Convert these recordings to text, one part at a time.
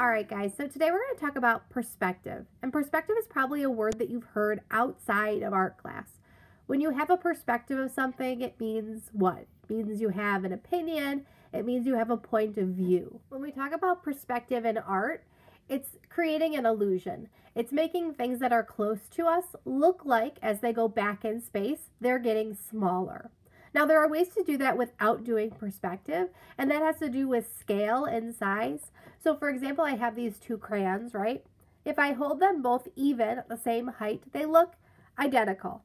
All right, guys, so today we're going to talk about perspective. And perspective is probably a word that you've heard outside of art class. When you have a perspective of something, it means what? It means you have an opinion. It means you have a point of view. When we talk about perspective in art, it's creating an illusion. It's making things that are close to us look like, as they go back in space, they're getting smaller. Now, there are ways to do that without doing perspective, and that has to do with scale and size. So, for example, I have these two crayons, right? If I hold them both even at the same height, they look identical.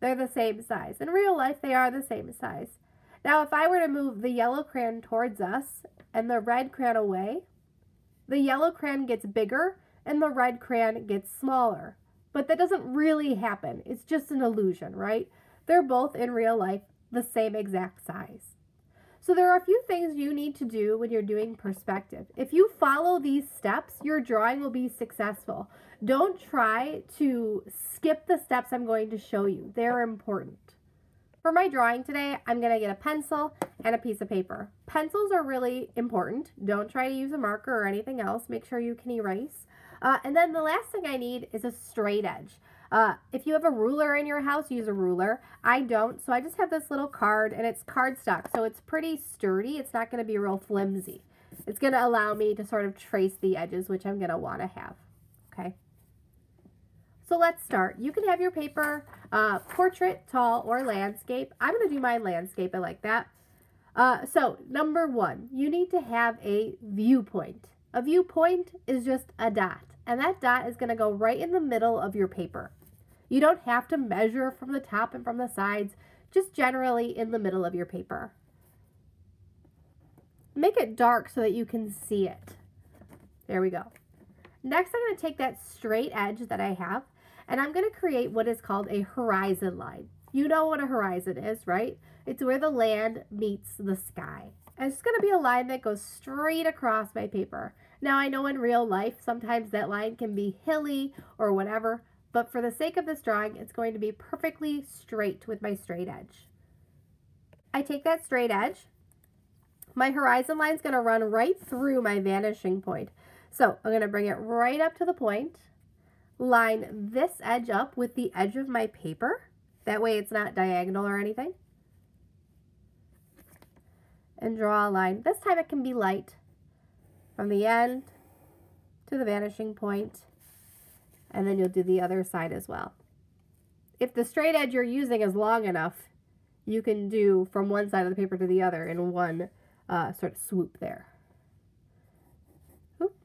They're the same size. In real life, they are the same size. Now, if I were to move the yellow crayon towards us and the red crayon away, the yellow crayon gets bigger and the red crayon gets smaller. But that doesn't really happen. It's just an illusion, right? They're both in real life the same exact size. So there are a few things you need to do when you're doing perspective. If you follow these steps, your drawing will be successful. Don't try to skip the steps I'm going to show you. They're important. For my drawing today, I'm going to get a pencil and a piece of paper. Pencils are really important. Don't try to use a marker or anything else. Make sure you can erase. And then the last thing I need is a straight edge. If you have a ruler in your house, use a ruler. I don't, so I just have this little card, and it's cardstock, so it's pretty sturdy. It's not going to be real flimsy. It's going to allow me to sort of trace the edges, which I'm going to want to have, okay? So let's start. You can have your paper portrait, tall, or landscape. I'm going to do my landscape. I like that. So number one, you need to have a viewpoint. A viewpoint is just a dot, and that dot is going to go right in the middle of your paper. You don't have to measure from the top and from the sides, just generally in the middle of your paper. Make it dark so that you can see it. There we go. Next, I'm going to take that straight edge that I have, and I'm going to create what is called a horizon line. You know what a horizon is, right? It's where the land meets the sky. And it's going to be a line that goes straight across my paper. Now, I know in real life, sometimes that line can be hilly or whatever, but for the sake of this drawing, it's going to be perfectly straight with my straight edge. I take that straight edge. My horizon line is going to run right through my vanishing point. So I'm going to bring it right up to the point, line this edge up with the edge of my paper. That way it's not diagonal or anything. And draw a line. This time it can be light from the end to the vanishing point, and then you'll do the other side as well. If the straight edge you're using is long enough, you can do from one side of the paper to the other in one sort of swoop there. Oop.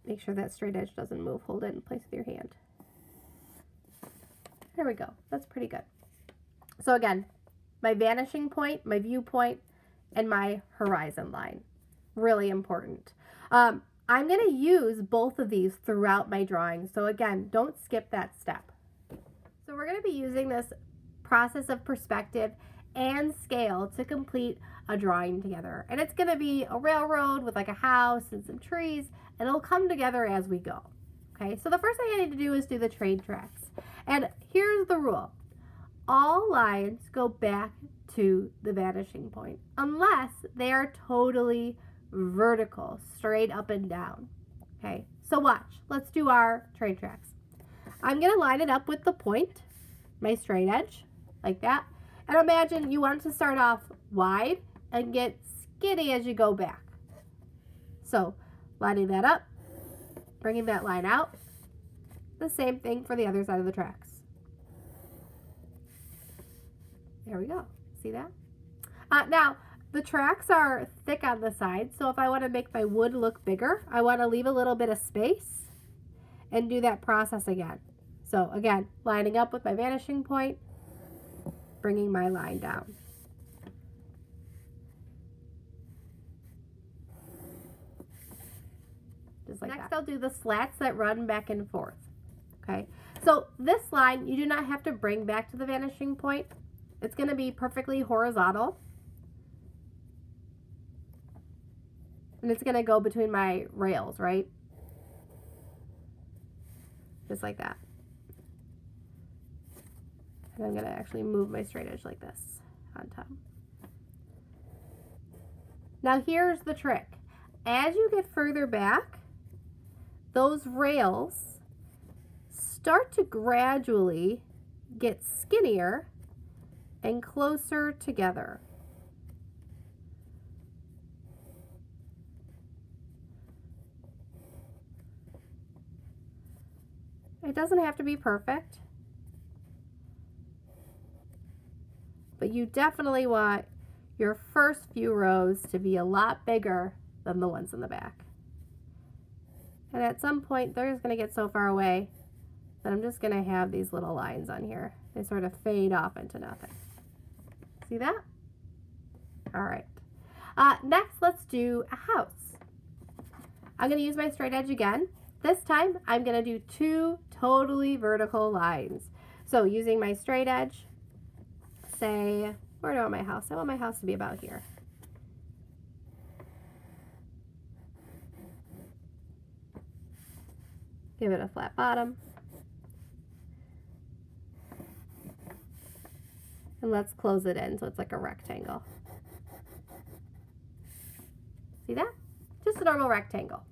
Make sure that straight edge doesn't move. Hold it in place with your hand. There we go. That's pretty good. So again, my vanishing point, my viewpoint, and my horizon line. Really important. I'm going to use both of these throughout my drawing. So again, don't skip that step. So we're going to be using this process of perspective and scale to complete a drawing together. And it's going to be a railroad with like a house and some trees, and it'll come together as we go. Okay, so the first thing I need to do is do the train tracks. And here's the rule. All lines go back to the vanishing point unless they are totally vertical, straight up and down. Okay, so watch. Let's do our train tracks. I'm going to line it up with the point, my straight edge, like that. And imagine you want to start off wide and get skinny as you go back. So lining that up, bringing that line out. The same thing for the other side of the tracks. There we go. See that? Now, the tracks are thick on the side, so if I want to make my wood look bigger, I want to leave a little bit of space and do that process again. So again, lining up with my vanishing point, bringing my line down. Just like that. Next, I'll do the slats that run back and forth. Okay, so this line, you do not have to bring back to the vanishing point. It's going to be perfectly horizontal. And it's going to go between my rails, right? Just like that. And I'm going to actually move my straight edge like this on top. Now here's the trick. As you get further back, those rails start to gradually get skinnier and closer together. It doesn't have to be perfect, but you definitely want your first few rows to be a lot bigger than the ones in the back. And at some point, they're just going to get so far away that I'm just going to have these little lines on here. They sort of fade off into nothing. See that? All right. Next, let's do a house. I'm going to use my straight edge again. This time, I'm going to do 2 totally vertical lines. So using my straight edge, say, where do I want my house? I want my house to be about here. Give it a flat bottom. And let's close it in so it's like a rectangle. See that? Just a normal rectangle.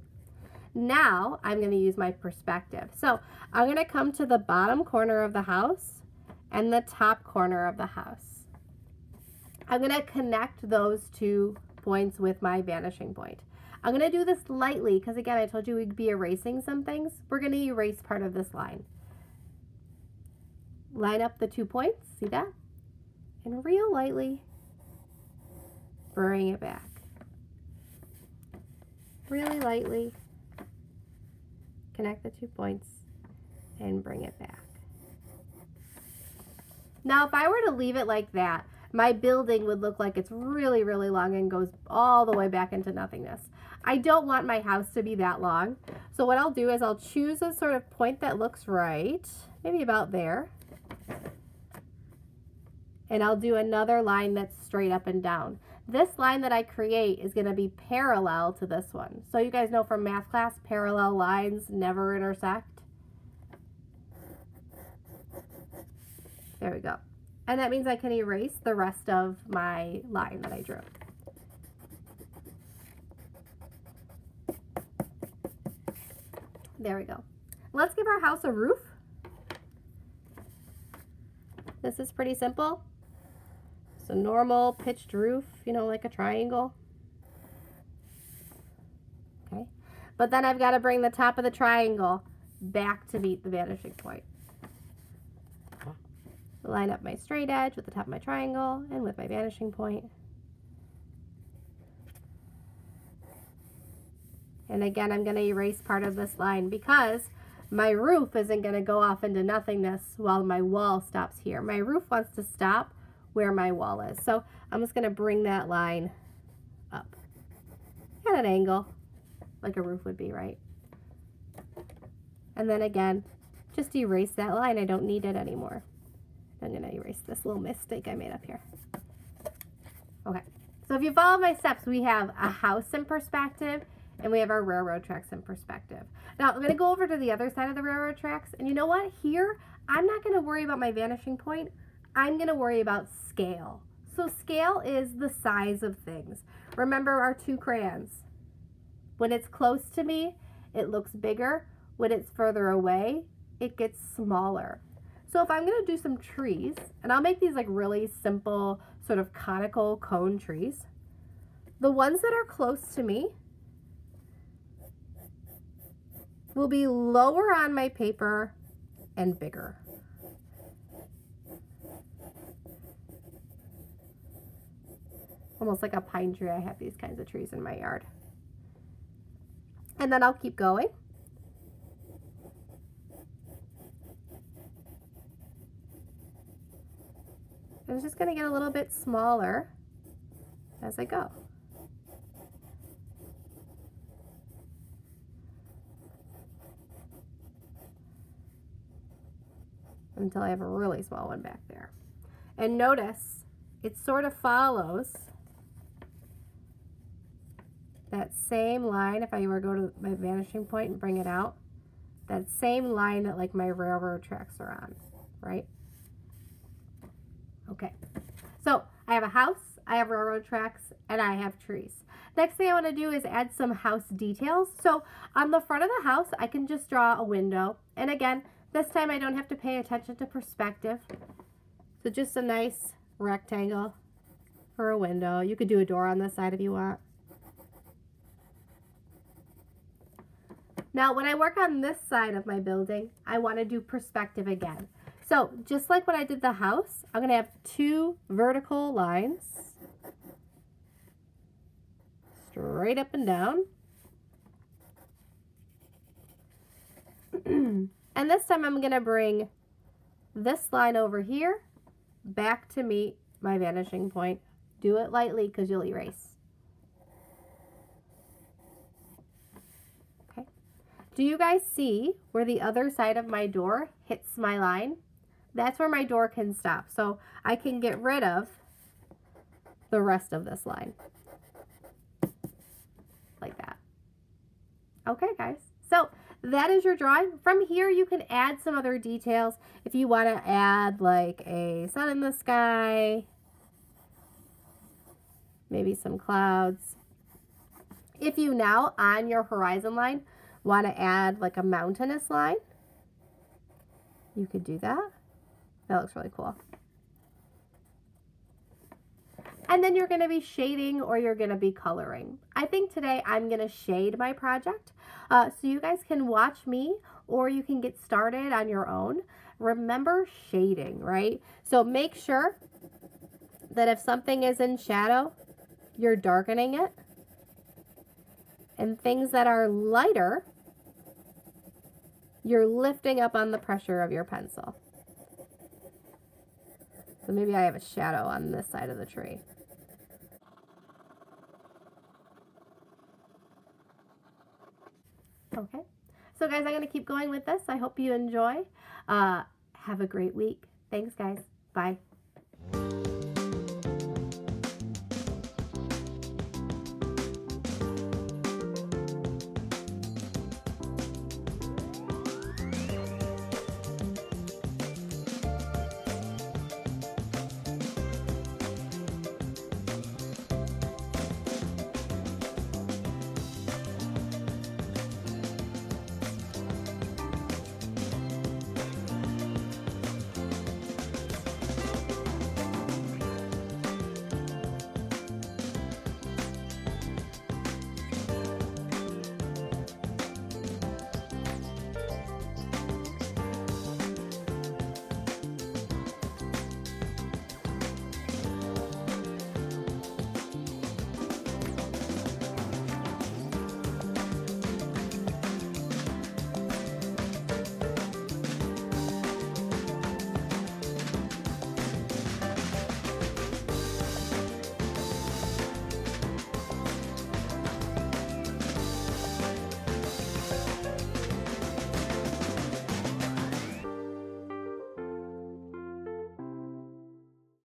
Now I'm going to use my perspective. So I'm going to come to the bottom corner of the house and the top corner of the house. I'm going to connect those 2 points with my vanishing point. I'm going to do this lightly because, again, I told you we'd be erasing some things. We're going to erase part of this line. Line up the 2 points, see that? And real lightly bring it back. Really lightly connect the 2 points and bring it back. Now, if I were to leave it like that, my building would look like it's really, really long and goes all the way back into nothingness. I don't want my house to be that long. So what I'll do is I'll choose a sort of point that looks right, maybe about there. And I'll do another line that's straight up and down. This line that I create is going to be parallel to this one. So you guys know from math class, parallel lines never intersect. There we go. And that means I can erase the rest of my line that I drew. There we go. Let's give our house a roof. This is pretty simple. It's a normal pitched roof, you know, like a triangle. Okay. But then I've got to bring the top of the triangle back to meet the vanishing point. Line up my straight edge with the top of my triangle and with my vanishing point. And again, I'm going to erase part of this line because my roof isn't going to go off into nothingness while my wall stops here. My roof wants to stop where my wall is. So I'm just going to bring that line up at an angle like a roof would be, right? And then again, just erase that line. I don't need it anymore. I'm going to erase this little mistake I made up here. Okay, so if you follow my steps, we have a house in perspective and we have our railroad tracks in perspective. Now, I'm going to go over to the other side of the railroad tracks, and you know what? Here, I'm not going to worry about my vanishing point. I'm going to worry about scale. So scale is the size of things. Remember our 2 crayons. When it's close to me, it looks bigger. When it's further away, it gets smaller. So if I'm going to do some trees, and I'll make these like really simple sort of conical cone trees, the ones that are close to me will be lower on my paper and bigger. Almost like a pine tree. I have these kinds of trees in my yard. And then I'll keep going. I'm just going to get a little bit smaller as I go. Until I have a really small one back there. And notice it sort of follows that same line. If I were to go to my vanishing point and bring it out, that same line that like my railroad tracks are on, right? Okay, so I have a house, I have railroad tracks, and I have trees. Next thing I want to do is add some house details. So on the front of the house, I can just draw a window. And again, this time I don't have to pay attention to perspective. So just a nice rectangle for a window. You could do a door on this side if you want. Now, when I work on this side of my building, I want to do perspective again. So just like when I did the house, I'm going to have 2 vertical lines straight up and down. And this time I'm going to bring this line over here back to meet my vanishing point. Do it lightly because you'll erase. Okay. Do you guys see where the other side of my door hits my line? That's where my door can stop. So I can get rid of the rest of this line. Like that. Okay, guys. So that is your drawing. From here, you can add some other details. If you want to add like a sun in the sky, maybe some clouds. If you now, on your horizon line, want to add like a mountainous line, you could do that. That looks really cool. And then you're going to be shading or you're going to be coloring. I think today I'm going to shade my project. So you guys can watch me or you can get started on your own. Remember shading, right? So make sure that if something is in shadow, you're darkening it. And things that are lighter, you're lifting up on the pressure of your pencil. So maybe I have a shadow on this side of the tree. Okay, so guys, I'm going to keep going with this. I hope you enjoy. Have a great week. Thanks, guys. Bye.